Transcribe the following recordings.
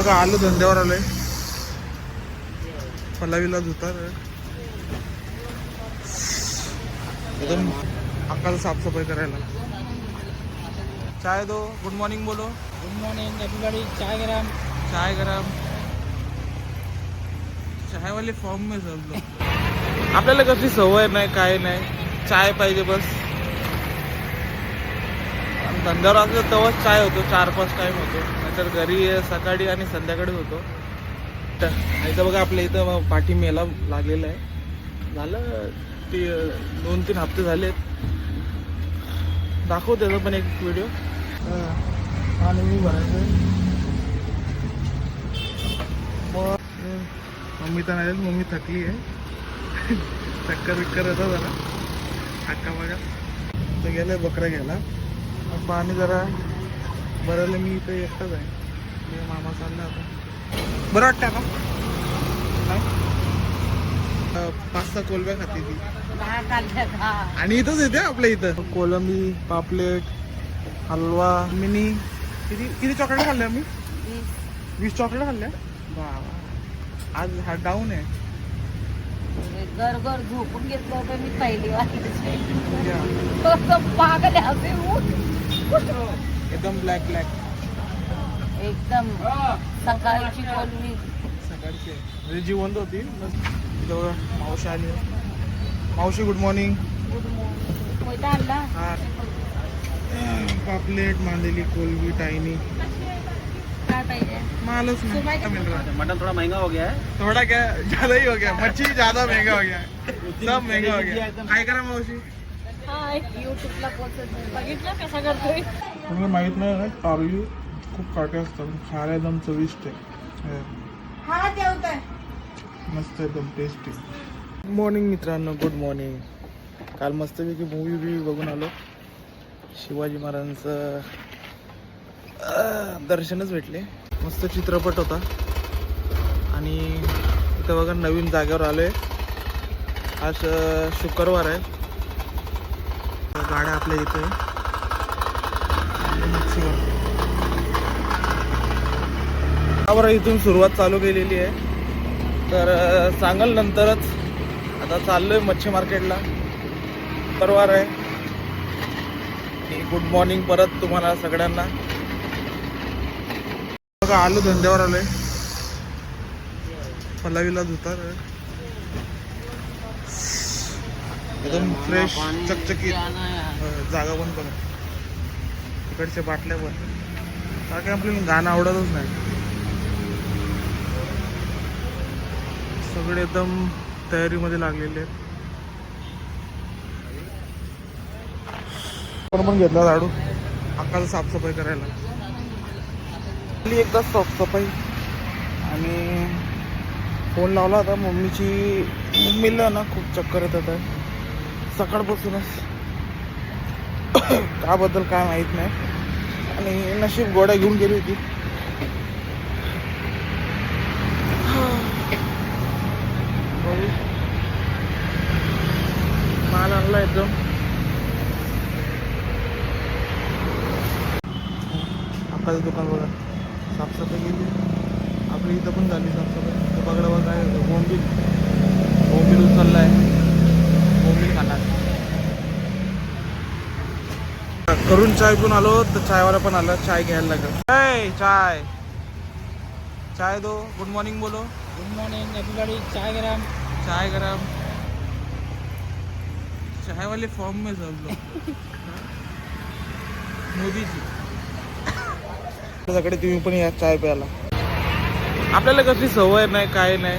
बघा आलो धंद्यावर आलोय. पल्लावीला धुतात एकदम अक्काला साफसफाई करायला. चाय दो. गुड मॉर्निंग बोलो. Good morning everybody. चाय गरम. चाय गरम. चाय वाले फॉर्म में सब लोग. आपल्याला कसली सवय नाही काय नाही, चाय पाहिजे बस. धंद्यावर असलं तेव्हाच चाय होतो, 4-5 टाईम होतो, नाहीतर घरी सकाळी आणि संध्याकाळी होतो. इथं बघा आपल्या इथं पाठी मेला लागलेला आहे. झालं ते 2-3 हप्ते झालेत. दाखव त्याचा पण एक व्हिडिओ. आणि मी भरायचं मग मम्मी तर नाही, मम्मी थकली आहे. चक्कर येतं जरा हक्का बघा. तर गेलं बकरा घ्यायला. पाणी जरा भरायला मी इथं एकटाच आहे. मी मामा चालला आता. बरं वाटतं का? 5-6 कोलब्या खाते ती. आणि इथंच येते आपल्या इथं कोलंबी, पापलेट, हलवा. मिनी किती चॉकलेट खाल्ल्या मी? 20 चॉकलेट खाल्ल्या. बाबा आज हा डाऊन आहे. घर झोपून घेतलं होतं मी पहिली पागल एकदम ब्लॅक एकदम सकाळची कोलमी. सकाळची म्हणजे जिवंत होती. मावशी आली. मावशी गुड मॉर्निंग. हा पापलेट, मांदेली, कोलबी, टाइनी. काय पाहिजे? मालूच नहीं. मटन थोड़ा महंगा हो गया है. थोड़ा क्या ज्यादा ही हो गया. मच्छी ज्यादा महंगा हो गया. सब महंगा हो गया. काय करा मावशी? हा युट्यूबला पोचत बघितलं कसा करतोय. तुम्हाला माहित नाही ना, कारली खूप काटे असतात. खायला एकदम चविष्ट आहे. मस्त एकदम टेस्टी. गुड मॉर्निंग मित्रांनो. Good morning. काल मस्तपैकी मूवी बघून आलो. शिवाजी महाराजांचं दर्शनच भेटले. मस्त चित्रपट होता. आणि इथं बघा नवीन जागेवर आलोय. आज शुक्रवार आहे. गाड्या आपल्या इथे बरं इथून सुरुवात चालू केलेली आहे. तर सांगाल नंतरच. आता चाललोय मच्छी मार्केटला. शुक्रवार आहे. गुड मॉर्निंग परत तुम्हाला सगळ्यांना. बघा आलो धंद्यावर आलोय. पल्लावीला धुतात एकदम फ्रेश चकचकीत. जागा पण बघा. इकडच्या बाटल्या पण. काय आपल्याला गाणं आवडतच नाही. सगळे एकदम तयारीमध्ये लागलेले आहेत. पण घेतला झाडू अक्काला साफसफाई करायला. एकदा साफसफाई. आणि फोन लावला होता मम्मीला ना खूप चक्कर येत आहे सकाळपासूनच. त्याबद्दल काय माहीत नाही. आणि नशीब गोड्या घेऊन गेली होती. माल आणला एकदम. अक्काचं दुकान बघा साफसफाई केली. आपली इथं पण झाली साफसफाई. तर बघा बघा काय बोंबील उचललाय. बोंबील खाणार. करून चाय पिऊन आलो तर चायवाला पण आला. चाय घ्यायला लागला. चाय दो. गुड मॉर्निंग बोलो. Good morning everybody. चाय गरम. चाय गरम. चाय वाले फॉर्म में सब लोग. मोदीजी सगळे तुम्ही पण या चाय प्यायला. आपल्याला कसली सवय नाही काय नाही,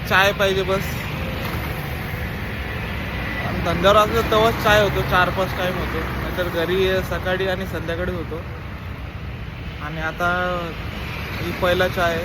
चाय पाहिजे बस. धंद्यावर असलं तेव्हाच चाय होतो, 4-5 टाईम होतो, नाहीतर घरी सकाळी आणि संध्याकाळी होतो. आणि आता ही पहिला चाय.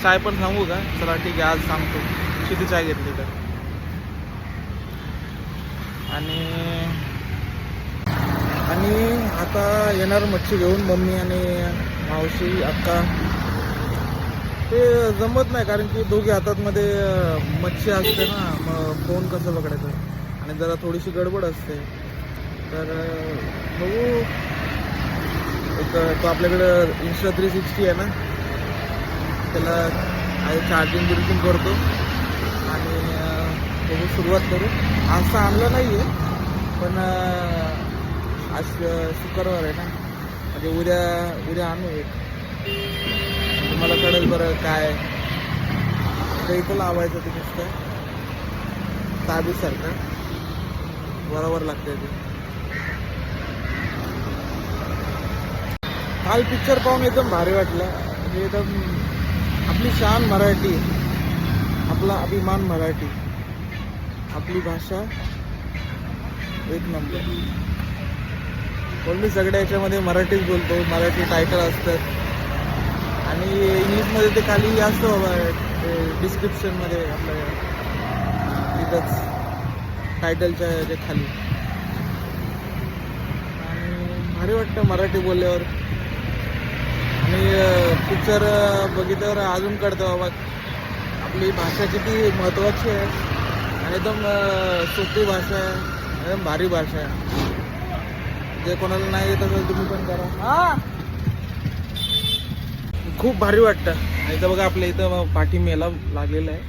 चाय पण सांगू का? चला ठीक आहे आज सांगतो किती चाय घेतली तर. आणि आता येणार मच्छी घेऊन मम्मी आणि मावशी अक्का. ते जमत नाही कारण की दोघे हातातमध्ये मच्छी असते ना. मग फोन कसं पकडायचं आणि जरा थोडीशी गडबड असते. तर बघू. एक तो आपल्याकडं Insta360 आहे ना, त्याला चार्जिंग बिर्जिंग करतो आणि बघू सुरुवात करू. आज तर आणलं नाही आहे पण आज शुक्रवार आहे ना, म्हणजे उद्या आणू एक. तुम्हाला कळेल बरं काय ते इथं लावायचं. ते नुसतं ताबीसारखं बरोबर लागतंय ते. काल पिक्चर पाहून एकदम भारी वाटलं. म्हणजे एकदम आपली शान मराठी, आपला अभिमान मराठी, आपली भाषा एक नंबर. पण मी सगळ्या याच्यामध्ये मराठीच बोलतो. मराठी टायटल असतात आणि इंग्लिशमध्ये ते खाली असतं डिस्क्रिप्शनमध्ये आपल्या तिथंच टायटलच्या याच्या खाली. आणि भारी वाटतं मराठी बोलल्यावर. आणि पिक्चर बघितल्यावर अजून कळतं बाबा आपली भाषा किती महत्त्वाची आहे आणि एकदम सोपी भाषा आहे, एकदम भारी भाषा आहे. जे कोणाला नाही येत असेल तुम्ही पण करा. खूप भारी वाटतं. इथं बघा आपल्या इथं पाठी मेला लागलेला आहे.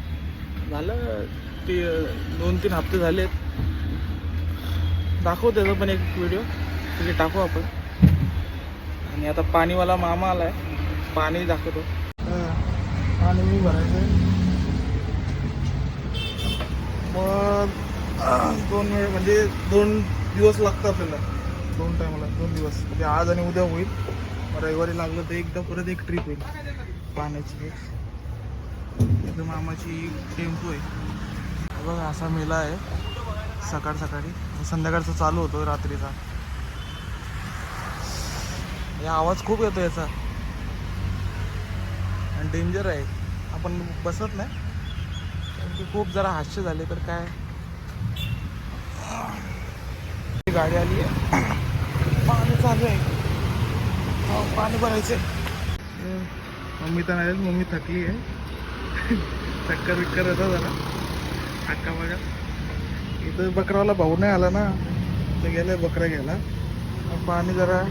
झालं ते 2-3 हप्ते झालेत. दाखवू त्याचा पण एक व्हिडिओ तिथे टाकू आपण. आणि आता पाणीवाला मामा आलाय, पाणी दाखवतो. पाणी मी भरायचं मग 2 वेळ म्हणजे 2 दिवस लागतात त्याला. 2 टायमाला 2 दिवस म्हणजे आज आणि उद्या होईल. रविवारी लागलं तर एकदा परत एक ट्रिप होईल पाण्याची. एकदम मामाची टेम्पो आहे बघा. असा मेला आहे सकाळी. संध्याकाळचा चालू होतो रात्रीचा. या आवाज खूप येतो याचा आणि डेंजर आहे. आपण बसत नाही कारण की खूप जरा हास्य झाले तर काय. गाडी आली आहे, पाणी चालू आहे. पाणी भरायचं. मम्मी तर नाही, मम्मी थकली आहे. चक्कर विक्कर येतं जरा. हक्का बघा इथं बकरावाला भाऊ नाही आला ना, तर गेलाय बकरा घ्यायला. पाणी जरा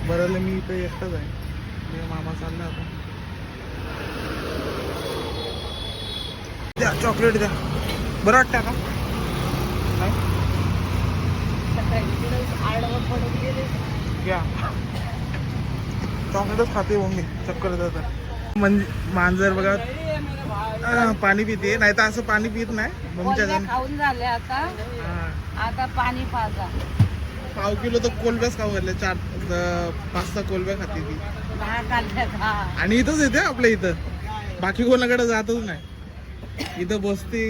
भरायला मी इथं एकटाच आहे. मामा चालला आता. द्या चॉकलेट द्या. बरं वाटतं का घ्या. चॉकलेटच खाते मम्मी चक्कर येतात. म्हणजे मांजर बघा पाणी पिते, नाही तर असं पाणी पित नाही. मम्मीच्या खाऊन झाले आता पाणी पाजा. 5 किलो तर कोलब्याच खाऊ घातले. 4-5 कोलब्या खाते ती. आणि इथंच येते आपल्या इथं, बाकी कोणाकडे जातच नाही. इथं बसते.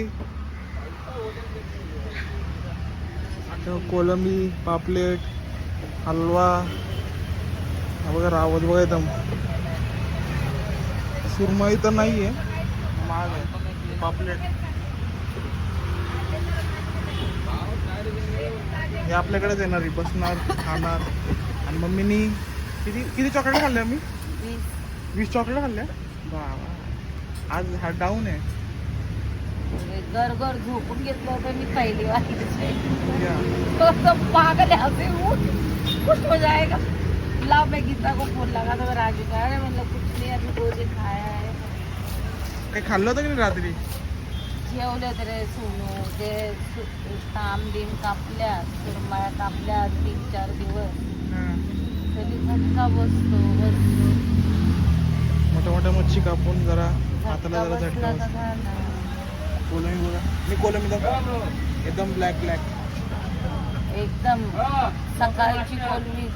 कोलंबी, पापलेट, हलवा बघा रावत बघा. एकदम सुरमई तर नाही आहे, महाग आहे. पापलेट हे आपल्याकडेच येणार, बसणार, खाणार. आणि मम्मीनी किती चॉकलेट खाल्ल्या? मी 20 चॉकलेट खाल्ल्या. आज हा डाऊन आहे. घर झोपून घेतलं होतं मी पहिली वाली. तो पागल है, अभी कुछ हो जाएगा. लाओ मैं गीता को फोन लगा था राजू का. अरे मतलब कुछ नहीं, अभी रोज खाया है. काही खाल्लं होतं की नाही रात्री? जेवले होते रे सोनू. ते तांबीम कापल्या, सुरमया कापल्या 3-4 दिवस. तरी झटका बसतो. मोठ्या मच्छी कापून जरा हाताला जरा झटका बसतो. कोलंबी बघा, मी कोलंबी दाखव. एकदम ब्लॅक एकदम सकाळची कोलंबी.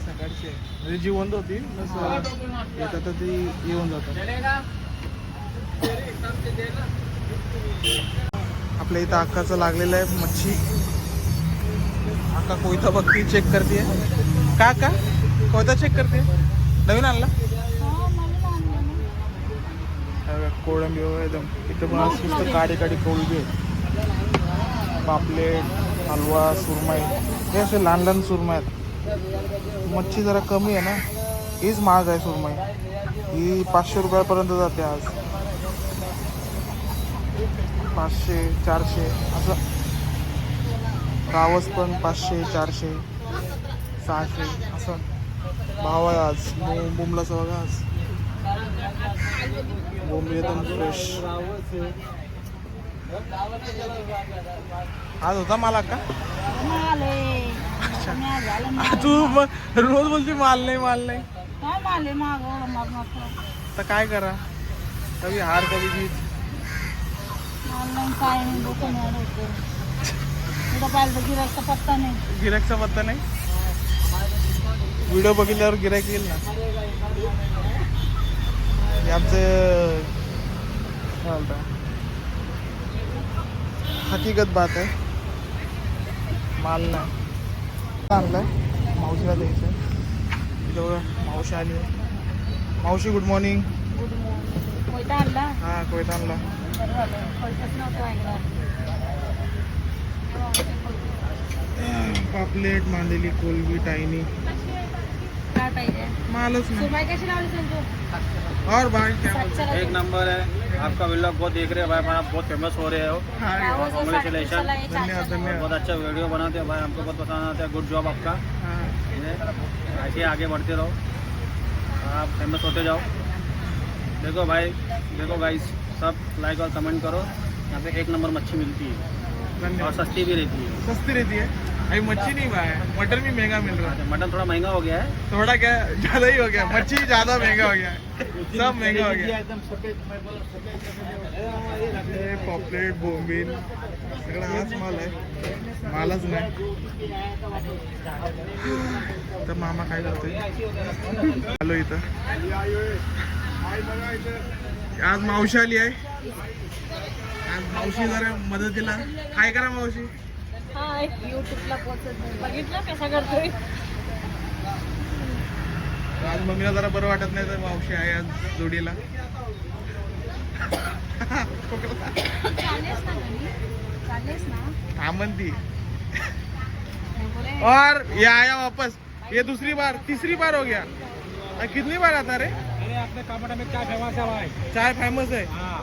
सकाळची म्हणजे जिवंत होती, येतात तर ती येऊन जातात. आपल्या इथं अक्काचं लागलेलं आहे मच्छी. अक्का कोयता बघती, चेक करते. का कोयता चेक करते? नवीन आणला कोळंबी वगैरे. एकदम इथं पण नुसतं काडी कोळंबी आहे. पापलेट, हलवा, सुरमई हे असे लहान सुरमई आहेत. मच्छी जरा कमी आहे ना, हीच महाग आहे सुरमई. ही 500 रुपयापर्यंत जाते आज. 500-400 असं. रावस पण 500-400 600 असं भाव आहे आज. बुमलाचं बघा आज. बोंबील एकदम फ्रेश. आज होता मला का तू रोज बोलते माल नाही काय माले माग तर काय करा कभी हार कभी जीत. ऑनलाईन काय नाही डोकं नाही होतं. तुला पाहिलं गिरायचा पत्ता नाही. गिरायकचा पत्ता नाही. व्हिडिओ बघितल्यावर गिरायक येईल ना. हे आमचं हकीकत बात आहे. माल नाही आणलाय मावशीला द्यायचं आहे. इथं बघा मावशी आली आहे. मावशी गुड मॉर्निंग. Good morning. कोयता आणला. हां कोयता आणला. बरं झालं. कोयताच नव्हतं ऐकला. पापलेट मांदेली कोलबी टायनी काय पाहिजे मालच नाही. सुरमई कशी लावली संजू. और भाई क्या बोलते सातशेला एक नंबर है. आपका व्लॉग बहुत देख रहे हैं भाई. आप बहुत फेमस हो रहे हो. हाय Congratulations. धन्यवाद बहुत धन्यवाद. अच्छा वीडियो बनाते हो भाई. हमको बहुत पसंद आता है. गुड जॉब आपका. हाँ. ऐसे आगे बढ़ते रहो. आप फेमस होते जाओ. देखो भाई देखो गाइस सब लाइक और कमेंट करो. यहाँ पे एक नंबर मच्छी मिलती है और धन्यवाद. सस्ती भी रहती है. सस्ती रहती है. अभी मच्छी नहीं भाई मटन भी महंगा मिल रहा है. मटन थोड़ा महंगा हो गया है. थोड़ा क्या ज्यादा ही हो गया. मच्छी ज्यादा महंगा हो गया है. सब महंगा हो गया. हे पॉपलेट बोंबील सगळं हाच माल आहे. मालच नाही. तर मामा काय करतोय. आलो इथं. आज मावशी आली आहे. आज मावशी जरा मदतीला काय करा मावशी. हाय युट्यूबला पोहोचत नाही. बघितलं कसा करतोय. आज मम्मीला जरा बरं वाटत नाही तर मावशी आहे आज जोडीला. चालेस ना घरी? चालेस ना. थांबन ती. मैं बोले और ये आया वापस. ये दूसरी बार तीसरी बार हो गया. कितनी बार आता रे. अरे आपने कामाटा में क्या फेमस है भाई. चाय फेमस है. हाँ.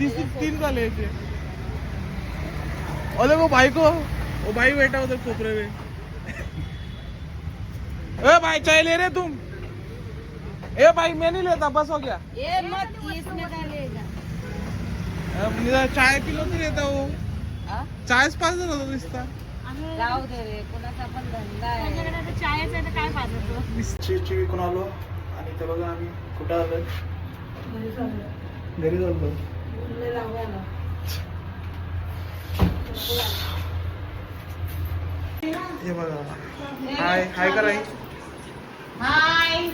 तीन साल है इसे. और देखो भाई को वो भाई बैठा उधर कोपरे में. ए भाई चाय ले रहे तुम. ए भाई मैं नहीं लेता बस हो गया. ये मत इसमें डालेगा. अब चाय पिलो तो लेता वो. हाँ? चायच पाच होता दिसता. जाऊ दे रे कोणाचा पण धंदा आहे. माझ्याकडे आता चायच आहे तर काय पाहतो. चीची विकून आलो आणि ते बघा आम्ही कुठं आलोय. घरी चाललो. हे बघा हाय हाय कराय. हाय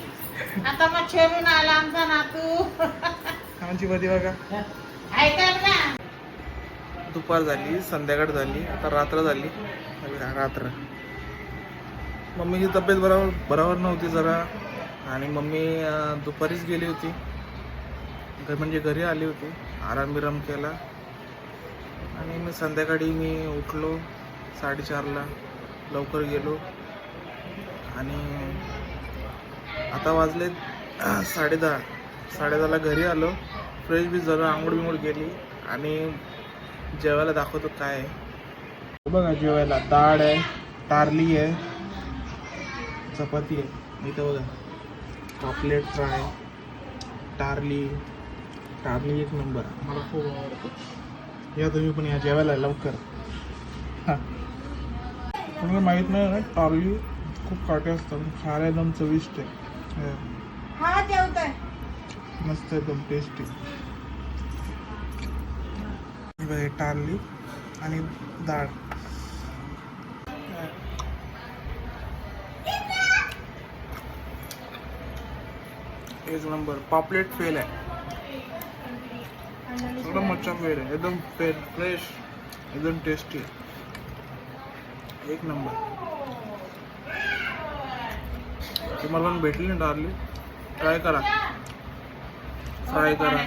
आता मग छेडून आला आमचा नातू. आमची बदी बघा. ऐका ना. दुपार झाली संध्याकाळ झाली आता रात्र झाली. रात्र. मम्मीची तब्येत बरोबर नव्हती जरा आणि मम्मी दुपारीच गेली होती. म्हणजे घरी आली होती. आराम बिराम केला आणि मी संध्याकाळी उठलो 4:30ला. लवकर गेलो आणि आता वाजले 10:30. 10:30ला घरी आलो. फ्रेश बी झालो. आंघोळ बिंघोळ केली आणि जेवायला दाखवतो काय आहे. बघा जेवायला डाळ आहे टारली आहे चपाती आहे. इथं बघा पॉपलेट फ्राय टारली एक नंबर. मला खूप आवडतं. या तुम्ही पण या जेवायला लवकर. हां तुम्हाला माहीत नाही ना टारली खूप काटे असतात. खायला एकदम चविष्ट आहे. हा जेवतोय. मस्त एकदम टेस्टी. टारली आणि डाळ. एक नंबर. पॉपलेट फेल आहे. एकदम मच्छा फेल आहे. एकदम फ्रेश एकदम टेस्टी. एक नंबर. तुम्हाला पण भेटली ना टारली ट्राय करा. फ्राय करा.